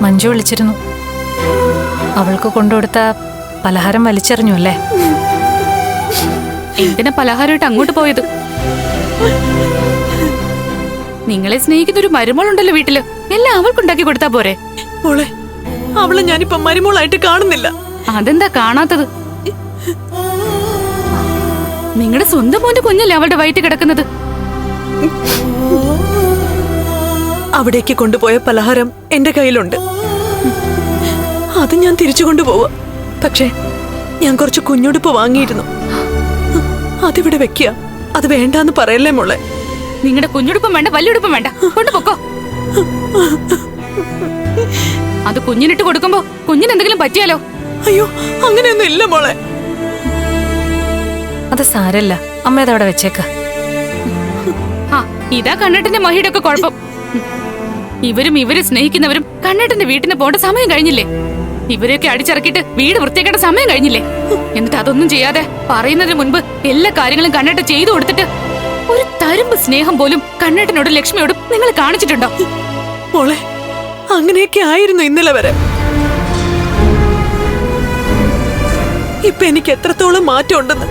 മഞ്ജു വിളിച്ചിരുന്നു. അവൾക്ക് കൊണ്ടുകൊടുത്ത പലഹാരം വലിച്ചെറിഞ്ഞു അല്ലേ? എന്തിനാ പലഹാരമായിട്ട് അങ്ങോട്ട് പോയത്? നിങ്ങളെ സ്നേഹിക്കുന്ന ഒരു മരുമോളുണ്ടല്ലോ വീട്ടില്, എല്ലാം അവൾക്കുണ്ടാക്കി കൊടുത്താ പോരെ? മോളെ, അവളെ ഞാനിപ്പോ മരുമോളായിട്ട് കാണുന്നില്ല. അതെന്താ കാണാത്തത്? നിങ്ങളുടെ സ്വന്തം മോന്റെ കുഞ്ഞല്ലേ അവളുടെ വയറ്റിൽ കിടക്കുന്നത്? അവിടേക്ക് കൊണ്ടുപോയ പലഹാരം എന്റെ കയ്യിലുണ്ട്. അത് ഞാൻ തിരിച്ചു കൊണ്ടുപോവാ. പക്ഷേ ഞാൻ കുറച്ച് കുഞ്ഞുടുപ്പ് വാങ്ങിയിരുന്നു. അതിവിടെ വെക്കുക. അത് വേണ്ടാന്ന് പറയല്ലേ മോളെ. നിങ്ങളുടെ കുഞ്ഞുടുപ്പും വേണ്ട, വല്ലുടുപ്പും വേണ്ട, കൊണ്ടുപോക്കോ. അത് കുഞ്ഞിനിട്ട് കൊടുക്കുമ്പോ കുഞ്ഞിന് എന്തെങ്കിലും പറ്റിയാലോ? അയ്യോ, അങ്ങനെയൊന്നും ഇല്ല മോളെ. അത് സാരല്ല, അമ്മ അതവിടെ വെച്ചേക്ക. ആ, ഇതാ കണ്ണേട്ടന്റെ മഹിയുടെ ഒക്കെ കുഴപ്പം. ഇവരെ സ്നേഹിക്കുന്നവരും കണ്ണേട്ടന്റെ വീട്ടിന് പോകേണ്ട സമയം കഴിഞ്ഞില്ലേ? ഇവരെയൊക്കെ അടിച്ചിറക്കിയിട്ട് വീട് വൃത്തിയാക്കേണ്ട സമയം കഴിഞ്ഞില്ലേ? എന്നിട്ട് അതൊന്നും ചെയ്യാതെ പറയുന്നതിന് മുൻപ് എല്ലാ കാര്യങ്ങളും കണ്ണേട്ട ചെയ്തു കൊടുത്തിട്ട് ഒരു തരുമ്പ് സ്നേഹം പോലും കണ്ണേട്ടനോടും ലക്ഷ്മിയോടും നിങ്ങൾ കാണിച്ചിട്ടുണ്ടോ? മോളെ, അങ്ങനെയൊക്കെ ആയിരുന്നു ഇന്നലെ വരെ. ഇപ്പൊ എനിക്ക് എത്രത്തോളം മാറ്റം ഉണ്ടെന്ന്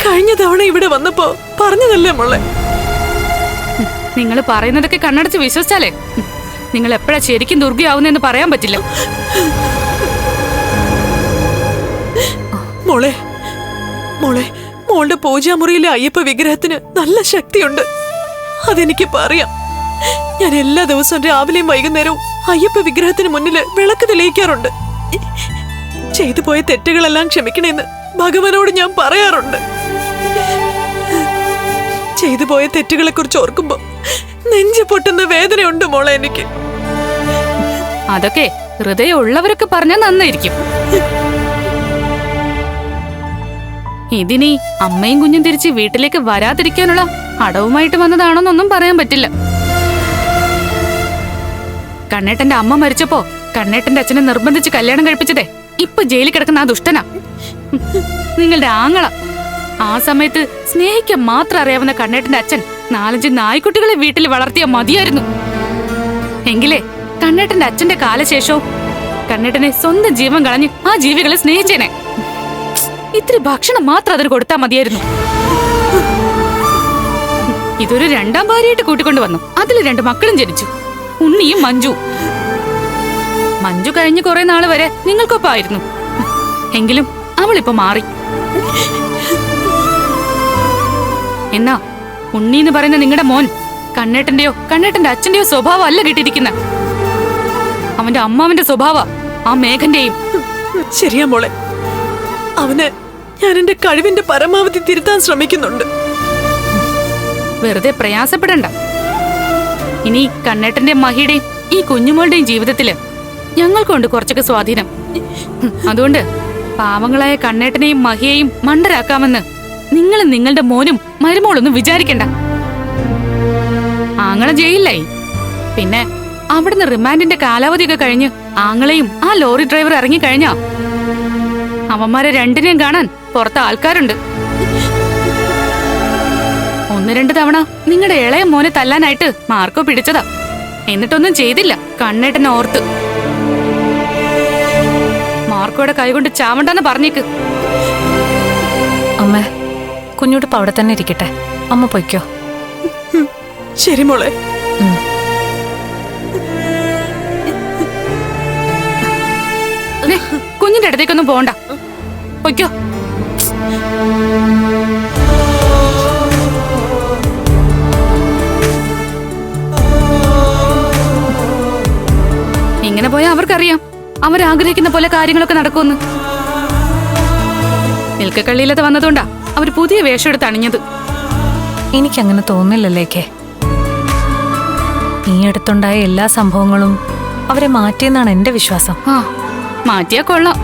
കഴിഞ്ഞ തവണ ഇവിടെ വന്നപ്പോ പറഞ്ഞതല്ലേ മോളെ. നിങ്ങൾ പറയുന്നതൊക്കെ കണ്ണടച്ച് വിശ്വസിച്ചാലേ നിങ്ങൾ എപ്പോഴാ ശരിക്കും ദുർഗയാവുന്നെന്ന് പറയാൻ പറ്റില്ല. മോളെ മോളെ മോളുടെ പൂജാമുറിയിലെ അയ്യപ്പ വിഗ്രഹത്തിന് നല്ല ശക്തിയുണ്ട്. അതെനിക്ക് പറയാം. ഞാൻ എല്ലാ ദിവസവും രാവിലെയും വൈകുന്നേരവും അയ്യപ്പ വിഗ്രഹത്തിന് മുന്നിൽ വിളക്ക് തെളിയിക്കാറുണ്ട്. ചെയ്തു പോയ തെറ്റുകളെല്ലാം ക്ഷമിക്കണേന്ന് ഭഗവാനോട് ഞാൻ പറയാറുണ്ട്. ചെയ്തു പോയ തെറ്റുകളെ കുറിച്ച് ഓർക്കുമ്പോ നെഞ്ചു പൊട്ടുന്ന വേദനയുണ്ട് മോളെ എനിക്ക്. അതൊക്കെ ഹൃദയമുള്ളവരൊക്കെ പറഞ്ഞാൽ നന്നായിരിക്കും. ഇതിനി അമ്മയും കുഞ്ഞും തിരിച്ച് വീട്ടിലേക്ക് വരാതിരിക്കാനുള്ള അടവുമായിട്ട് വന്നതാണോന്നൊന്നും പറയാൻ പറ്റില്ല. കണ്ണേട്ടന്റെ അമ്മ മരിച്ചപ്പോ കണ്ണേട്ടന്റെ അച്ഛനെ നിർബന്ധിച്ച് കല്യാണം കഴിപ്പിച്ചതേ ഇപ്പൊ ജയിലിൽ കിടക്കുന്ന ആ ദുഷ്ടനാ, നിങ്ങളുടെ ആങ്ങള. ആ സമയത്ത് സ്നേഹിക്കാൻ മാത്രം അറിയാവുന്ന കണ്ണേട്ടന്റെ അച്ഛൻ 4-5 നായ്ക്കുട്ടികളെ വീട്ടിൽ വളർത്തിയ മതിയായിരുന്നു. എങ്കിലേ കണ്ണേട്ടന്റെ അച്ഛന്റെ കാലശേഷവും കണ്ണേട്ടനെ സ്വന്തം ജീവൻ കളഞ്ഞ് ആ ജീവികളെ സ്നേഹിച്ചേനെ. ഇത്തിരി ഭക്ഷണം മാത്രം അതിന് കൊടുത്താൽ മതിയായിരുന്നു. ഇതൊരു 2ാം ഭാര്യയായിട്ട് കൂട്ടിക്കൊണ്ടു വന്നു. അതിൽ 2 മക്കളും ജനിച്ചു, ഉണ്ണിയും മഞ്ജു. മഞ്ജു കഴിഞ്ഞ കുറെ നാള് വരെ നിങ്ങൾക്കൊപ്പമായിരുന്നു. എങ്കിലും അവളിപ്പോ മാറി. എന്നാ ഉണ്ണി എന്ന് പറയുന്ന നിങ്ങളുടെ മോൻ കണ്ണേട്ടന്റെയോ കണ്ണേട്ടന്റെ അച്ഛന്റെയോ സ്വഭാവം അല്ല കിട്ടിയിരിക്കുന്ന. അവന്റെ അമ്മാവന്റെ സ്വഭാവ ആ മേഘന്റെയും. ശരിയാ മോളെ, അവന് ഞാൻ എന്റെ കഴിവിന്റെ പരമാവധി തിരുത്താൻ ശ്രമിക്കുന്നുണ്ട്. വെറുതെ പ്രയാസപ്പെടണ്ട. ഇനി കണ്ണേട്ടന്റെയും മഹിയുടെയും ഈ കുഞ്ഞുമോളുടെയും ജീവിതത്തില് ഞങ്ങൾക്കുണ്ട് കുറച്ചൊക്കെ സ്വാധീനം. അതുകൊണ്ട് പാവങ്ങളായ കണ്ണേട്ടനെയും മഹിയെയും മണ്ടരാക്കാമെന്ന് നിങ്ങളും നിങ്ങളുടെ മോനും മരുമോളൊന്നും വിചാരിക്കണ്ട. ആങ്ങളെ ജയിലിലായി. പിന്നെ അവിടുന്ന് റിമാൻഡിന്റെ കാലാവധിയൊക്കെ കഴിഞ്ഞ് ആങ്ങളെയും ആ ലോറി ഡ്രൈവർ ഇറങ്ങിക്കഴിഞ്ഞാ അവന്മാരെ 2നെയും കാണാൻ പുറത്ത് ആൾക്കാരുണ്ട്. 1-2 തവണ നിങ്ങളുടെ ഇളയ മോനെ തല്ലാനായിട്ട് മാർക്കോ പിടിച്ചതാ. എന്നിട്ടൊന്നും ചെയ്തില്ല കണ്ണേട്ടനെ ഓർത്ത്. മാർക്കോയുടെ കൈകൊണ്ട് ചാവണ്ടെന്ന് പറഞ്ഞേക്ക്. അമ്മ, കുഞ്ഞുടുപ്പ് അവിടെ തന്നെ ഇരിക്കട്ടെ. അമ്മ പൊയ്ക്കോ. ശരി മോളെ. കുഞ്ഞിന്റെ അടുത്തേക്കൊന്നും പോണ്ട, പൊയ്ക്കോ. ഇങ്ങനെ പോയാൽ അവർക്കറിയാം അവരാഗ്രഹിക്കുന്ന പോലെ കാര്യങ്ങളൊക്കെ നടക്കുമെന്ന്. നിൽക്കക്കള്ളിയിലത് വന്നതുകൊണ്ടാ അവർ പുതിയ വേഷം എടുത്ത് അണിഞ്ഞത്. എനിക്കങ്ങനെ തോന്നില്ലല്ലേക്കേ. ഈ അടുത്തുണ്ടായ എല്ലാ സംഭവങ്ങളും അവരെ മാറ്റിയെന്നാണ് എന്റെ വിശ്വാസം. ആ, മാറ്റിയാ കൊള്ളാം.